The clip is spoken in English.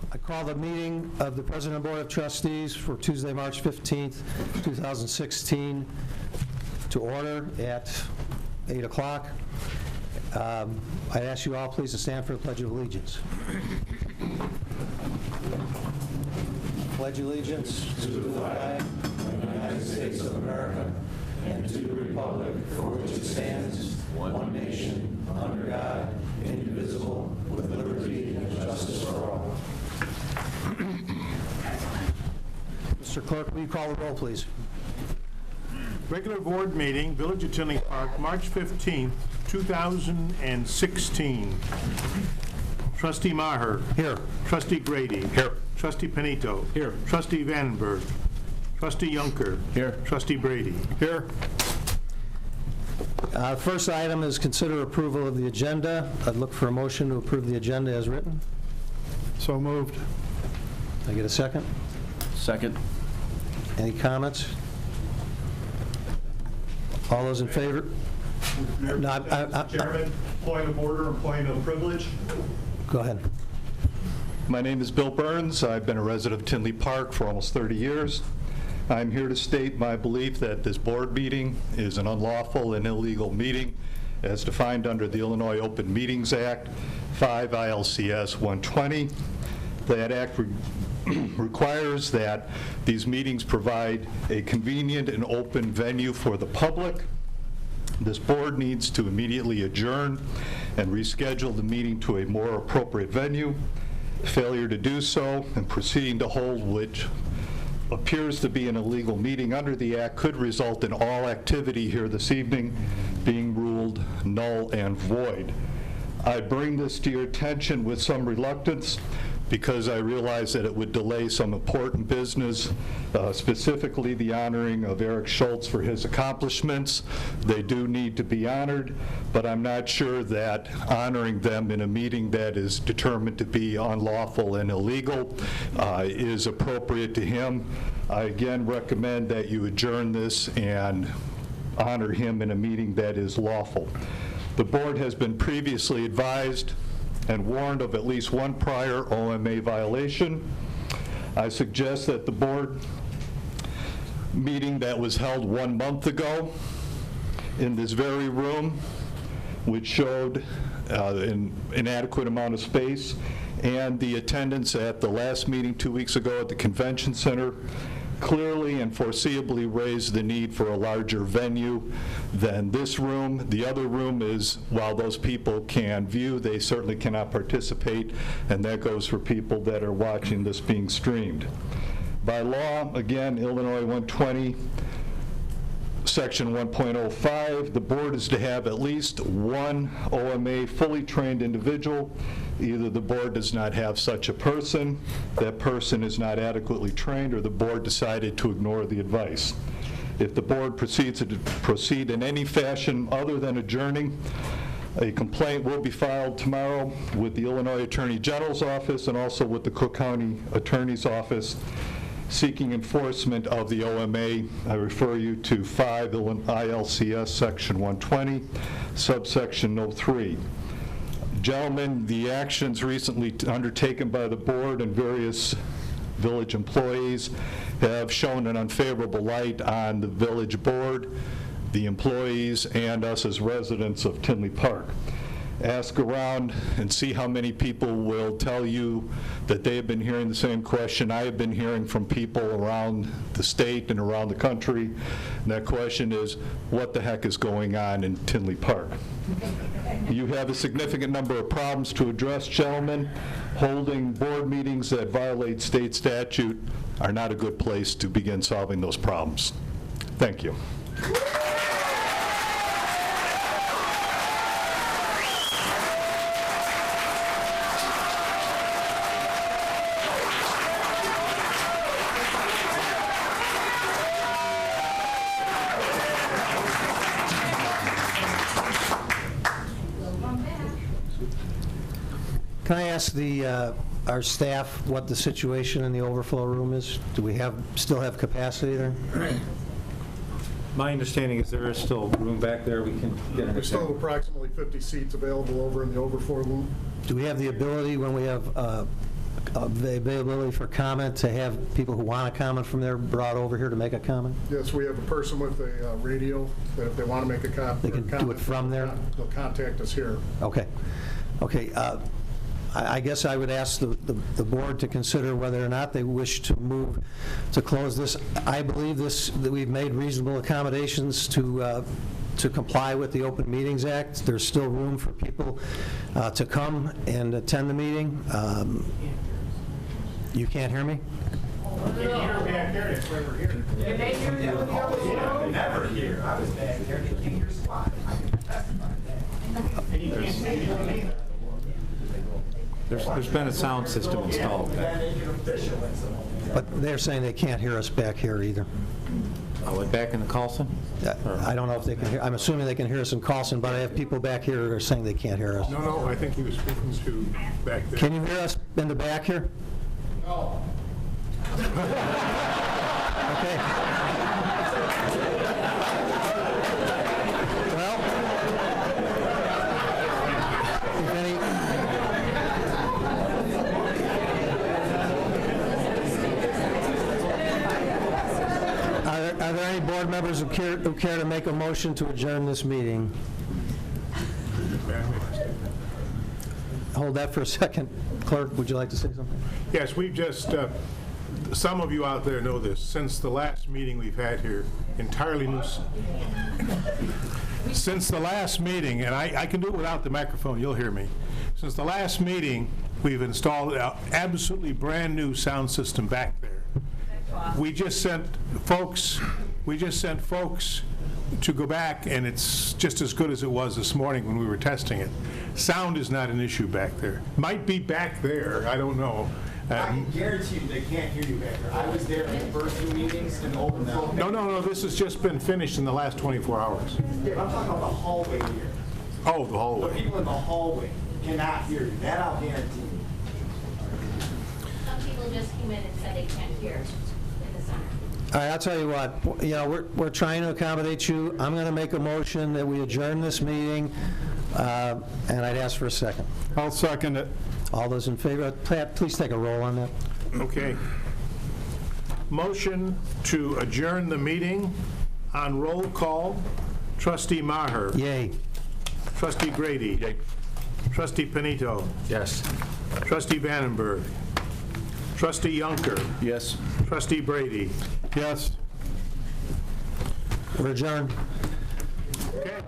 I call the meeting of the President Board of Trustees for Tuesday, March 15th, 2016 to order at 8 o'clock. I ask you all please to stand for the Pledge of Allegiance. Pledge allegiance to the flag of the United States of America and to the republic for which it stands, one nation, under God, indivisible, with liberty and justice for all. Mr. Clerk, will you call the roll, please? Regular board meeting, Village of Tinley Park, March 15th, 2016. Trustee Maher. Here. Trustee Grady. Here. Trustee Panito. Here. Trustee Vandenberg. Trustee Junker. Here. Trustee Brady. Here. First item is consider approval of the agenda. I'd look for a motion to approve the agenda as written. So moved. Can I get a second? Second. Any comments? All those in favor? No, Chairman, point of order and point of privilege. Go ahead. My name is Bill Burns. I've been a resident of Tinley Park for almost 30 years. I'm here to state my belief that this board meeting is an unlawful and illegal meeting as defined under the Illinois Open Meetings Act, 5 ILCS 120. That act requires that these meetings provide a convenient and open venue for the public. This board needs to immediately adjourn and reschedule the meeting to a more appropriate venue. Failure to do so and proceeding to hold which appears to be an illegal meeting under the Act could result in all activity here this evening being ruled null and void. I bring this to your attention with some reluctance because I realize that it would delay some important business, specifically the honoring of Eric Schultz for his accomplishments. They do need to be honored, but I'm not sure that honoring them in a meeting that is determined to be unlawful and illegal is appropriate to him. I again recommend that you adjourn this and honor him in a meeting that is lawful. The board has been previously advised and warned of at least one prior OMA violation. I suggest that the board meeting that was held 1 month ago in this very room, which showed an inadequate amount of space, and the attendance at the last meeting 2 weeks ago at the convention center clearly and foreseeably raised the need for a larger venue than this room. The other room is, while those people can view, they certainly cannot participate, and that goes for people that are watching this being streamed. By law, again, Illinois 120, Section 1.05, the board is to have at least one OMA fully trained individual. Either the board does not have such a person, that person is not adequately trained, or the board decided to ignore the advice. If the board proceeds to proceed in any fashion other than adjourning, a complaint will be filed tomorrow with the Illinois Attorney General's office and also with the Cook County Attorney's office seeking enforcement of the OMA. I refer you to 5 ILCS Section 120, subsection 03. Gentlemen, the actions recently undertaken by the board and various village employees have shown an unfavorable light on the village board, the employees, and us as residents of Tinley Park. Ask around and see how many people will tell you that they have been hearing the same question I have been hearing from people around the state and around the country. And that question is, what the heck is going on in Tinley Park? You have a significant number of problems to address, gentlemen. Holding board meetings that violate state statute are not a good place to begin solving those problems. Thank you. Can I ask our staff what the situation in the overflow room is? Do we still have capacity there? My understanding is there is still room back there. We can get There's still approximately 50 seats available over in the overflow room. Do we have the ability, when we have availability for comment, to have people who want to comment from there brought over here to make a comment? Yes, we have a person with a radio that if they want to make a comment. They can do it from there? They'll contact us here. Okay. Okay. I guess I would ask the board to consider whether or not they wish to move to close this. I believe that we've made reasonable accommodations to comply with the Open Meetings Act. There's still room for people to come and attend the meeting. You can't hear me? Never here. I was back there. They came here squat. I can testify to that. There's been a sound system installed. But they're saying they can't hear us back here either. Oh, and back in the Carlson? I don't know if they can hear, I'm assuming they can hear us in Carlson, but I have people back here that are saying they can't hear us. No, I think he was speaking to back there. Can you hear us in the back here? No. Okay. Well, if any... Are there any board members who care to make a motion to adjourn this meeting? Hold that for a second. Clerk, would you like to say something? Yes, we've just, some of you out there know this, since the last meeting we've had here, entirely new. Since the last meeting, and I can do it without the microphone, you'll hear me. Since the last meeting, we've installed an absolutely brand-new sound system back there. We just sent folks to go back, and it's just as good as it was this morning when we were testing it. Sound is not an issue back there. Might be back there, I don't know. I can guarantee you they can't hear you back there. I was there in the first two meetings and overflow. No, this has just been finished in the last 24 hours. Yeah, I'm talking about the hallway here. Oh, the The hallway. people in the hallway cannot hear you. That I'll guarantee you. Some people just came in and said they can't hear in the center. All right, I'll tell you what, we're trying to accommodate you. I'm going to make a motion that we adjourn this meeting, and I'd ask for a second. I'll second it. All those in favor, Pat, please take a roll on that. Okay. Motion to adjourn the meeting on roll call. Trustee Maher. Yay. Trustee Grady. Yay. Trustee Panito. Yes. Trustee Vandenberg. Trustee Yunker. Yes. Trustee Brady. Yes. We're adjourned. Okay.